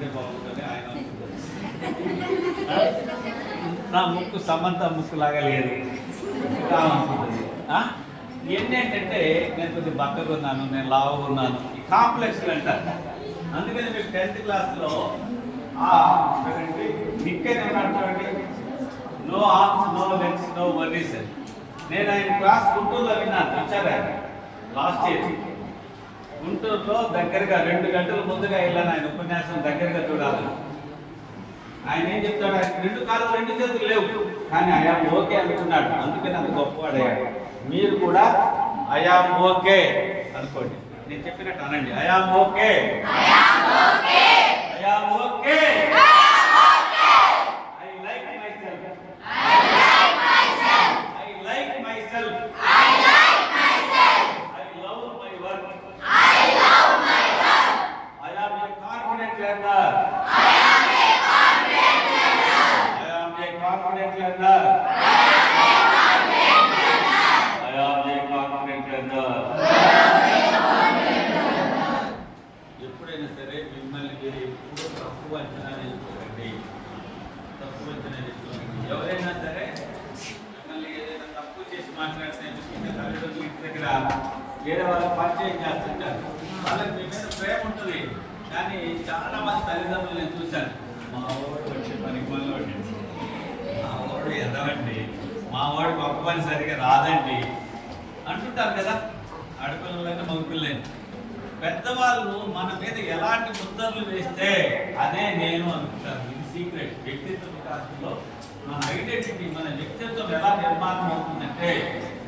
ఉంటే బాగుంటుంది. ఆయన నా ముక్కు సమంత ముక్కు లాగా లేదు కావాలనుకుంటుంది. ఇవన్నీ ఏంటంటే నేను కొద్దిగా బక్కగా ఉన్నాను, నేను లావుగా ఉన్నాను, ఈ కాంప్లెక్స్లు అంటారు. అందుకని మీరు 10th క్లాస్లో నిక్కేనంటే no arms no legs no worries అని నేను ఆయన క్లాస్ గుంటూరులో విన్నాను. ఇచ్చారా లాస్ట్ ఇయర్ గుంటూరులో దగ్గరగా 2 గంటల ముందుగా వెళ్ళాను. ఆయన ఉపన్యాసం దగ్గరగా చూడాలి. ఆయన ఏం చెప్తాడు, ఆయన 2 కాళ్ళు 2 చేతులు లేవు, కానీ అయాం ఓకే అనుకున్నాడు. అందుకని అంత గొప్పవాడయ్యాడు. మీరు కూడా అయాం ఓకే అనుకోండి. నేను చెప్పినట్టు అనండి, I am okay, I am okay, I like my self, I like my self, I love my work, I am a confident learner, confident learner. I am a confident learner. ఎప్పుడైనా సరే మిమ్మల్ని మీరు ఎప్పుడు తక్కువ అంచనా వేసుకోకండి, తక్కువ అంచనా వేసుకోకండి. ఎవరైనా సరే మిమ్మల్ని ఏదైనా తప్పు చేసి మాట్లాడితే తల్లిదండ్రులు ఇంటి దగ్గర వేరే వాళ్ళకి పరిచయం చేస్తుంటారు. వాళ్ళకి మీ మీద ప్రేమ ఉంటుంది, కానీ చాలా మంది తల్లిదండ్రులు నేను చూశాను, మా ఊరు వచ్చే పనికి పనులు ఎదవండి, మా వాడు గొప్ప పని సరిగా రాదండి అంటుంటారు కదా. ఆడపిల్లలైనా మగపిల్లైనా పెద్దవాళ్ళు మన మీద ఎలాంటి ముద్రలు వేస్తే అదే నేను అనుకుంటాను. ఇది సీక్రెట్. వ్యక్తిత్వ వికాసంలో మన ఐడెంటిటీ, మన వ్యక్తిత్వం ఎలా నిర్మాణం అవుతుందంటే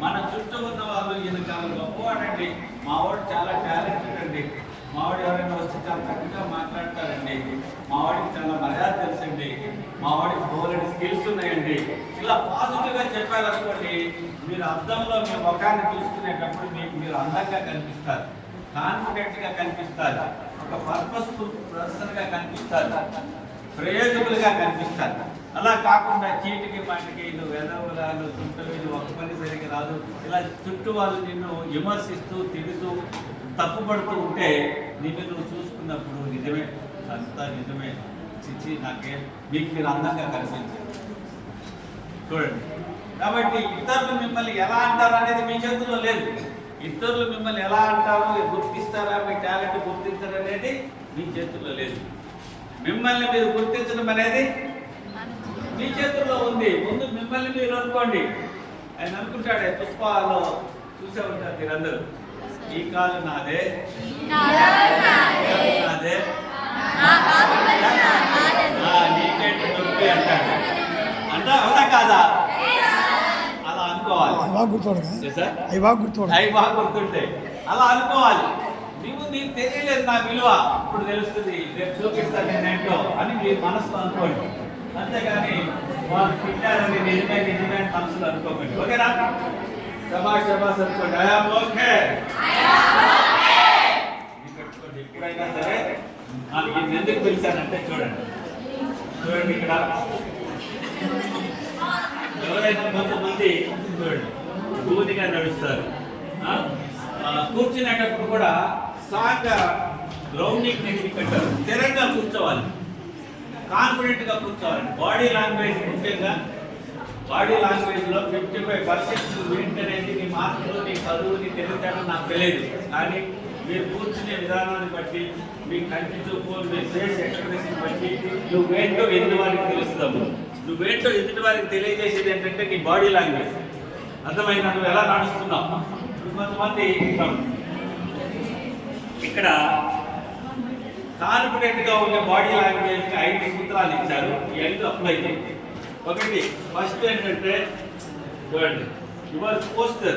మన చుట్టూ ఉన్న వాళ్ళు ఈయన చాలా గొప్పవాడండి, మావాడు చాలా టాలెంటెడ్ అండి, మావాడు ఎవరైనా వస్తే చాలా చక్కగా మాట్లాడతారండి, మావాడికి చాలా మర్యాద తెలుసండి, మావాడికి బోలెడు స్కిల్స్ ఉన్నాయండి, ఇలా పాజిటివ్గా చెప్పారనుకోండి, మీరు అద్దంలో మీ ముఖాన్ని చూసుకునేటప్పుడు మీరు అందంగా కనిపిస్తారు, కాన్ఫిడెంట్గా కనిపిస్తారు, ఒక పర్పస్ఫుల్ పర్సన్గా కనిపిస్తారు, ప్రయోజకులుగా కనిపిస్తారు. అలా కాకుండా చీటికి మాటికి నువ్వు ఎదవలా, నువ్వు చుట్టూ ఒక పని సరిగ్గా రాదు, ఇలా చుట్టూ వాళ్ళు నిన్ను విమర్శిస్తూ తిడుతూ తప్పుపడుతూ ఉంటే నిన్ను నువ్వు చూసుకున్నప్పుడు నిజమే, అంతా నిజమే, చిచ్చి నాకే మీకు మీరు అందంగా కనిపించారు. చూడండి, కాబట్టి ఇతరులు మిమ్మల్ని ఎలా అంటారు అనేది మీ చేతుల్లో లేదు. ఇతరులు మిమ్మల్ని ఎలా అంటారో గుర్తిస్తారా, మీ టాలెంట్ గుర్తించడం అనేది మీ చేతుల్లో లేదు. మిమ్మల్ని మీరు గుర్తించడం అనేది మీ చేతుల్లో ఉంది. ముందు మిమ్మల్ని మీరు అనుకోండి. ఆయన అనుకుంటాడే, పుష్పాలో చూసే ఉంటారు మీరందరూ, ఈ కాలు నాదే, నాదే, నీకేంటి నొప్పి అంటాడు. అంటే అవునా కాదా? అలా అనుకోవాలి. అవి బాగా గుర్తుంటాయి. అలా అనుకోవాలి. నీకు తెలియలేదు నా విలువ, ఇప్పుడు తెలుస్తుంది, రేపు చూపిస్తాను నేనేంటో అని మీరు మనసులో అనుకోండి. అంతేగాని వాళ్ళు తిట్టారని నిజమే నిజమే మనసులో అనుకోకండి. ఓకేనా? శబాష్ శబాష్ అనుకోండి. I'm okay. ఎప్పుడైనా సరే నాకు ఎందుకు పిలిచానంటే చూడండి, చూడండి ఇక్కడ ఎవరైనా కొంతమంది చూడండి దూదిగా నడుస్తారు, కూర్చునేటప్పుడు కూడా సాగా రౌండింగ్ టెక్నిక్ అంటారు. స్థిరంగా కూర్చోవాలి, కాన్ఫిడెంట్గా కూర్చోవాలి. బాడీ లాంగ్వేజ్ ముఖ్యంగా బాడీ లాంగ్వేజ్లో 55% ఏంటనేది నీ మార్కులు, నీ చదువు, నీ తెలివితేటలు నాకు తెలియదు, కానీ మీరు కూర్చునే విధానాన్ని బట్టి, మీ కంటి చూపు, మీ ఫేస్ ఎక్స్ప్రెషన్ బట్టి నువ్వేంటో ఎదుటి వారికి తెలుస్తాము. నువ్వేంటో ఎదుటి వారికి తెలియజేసేది ఏంటంటే నీ బాడీ లాంగ్వేజ్. అర్థమైనా? నువ్వు ఎలా నడుస్తున్నావు. కొంతమంది ఇక్కడ కాన్ఫిడెంట్గా ఉండే బాడీ లాంగ్వేజ్కి 5 సూత్రాలు ఇచ్చారు. ఈ 5 అప్లై చేయండి. ఒకటి, ఫస్ట్ ఏంటంటే చూడండి, యువర్ పోస్టర్,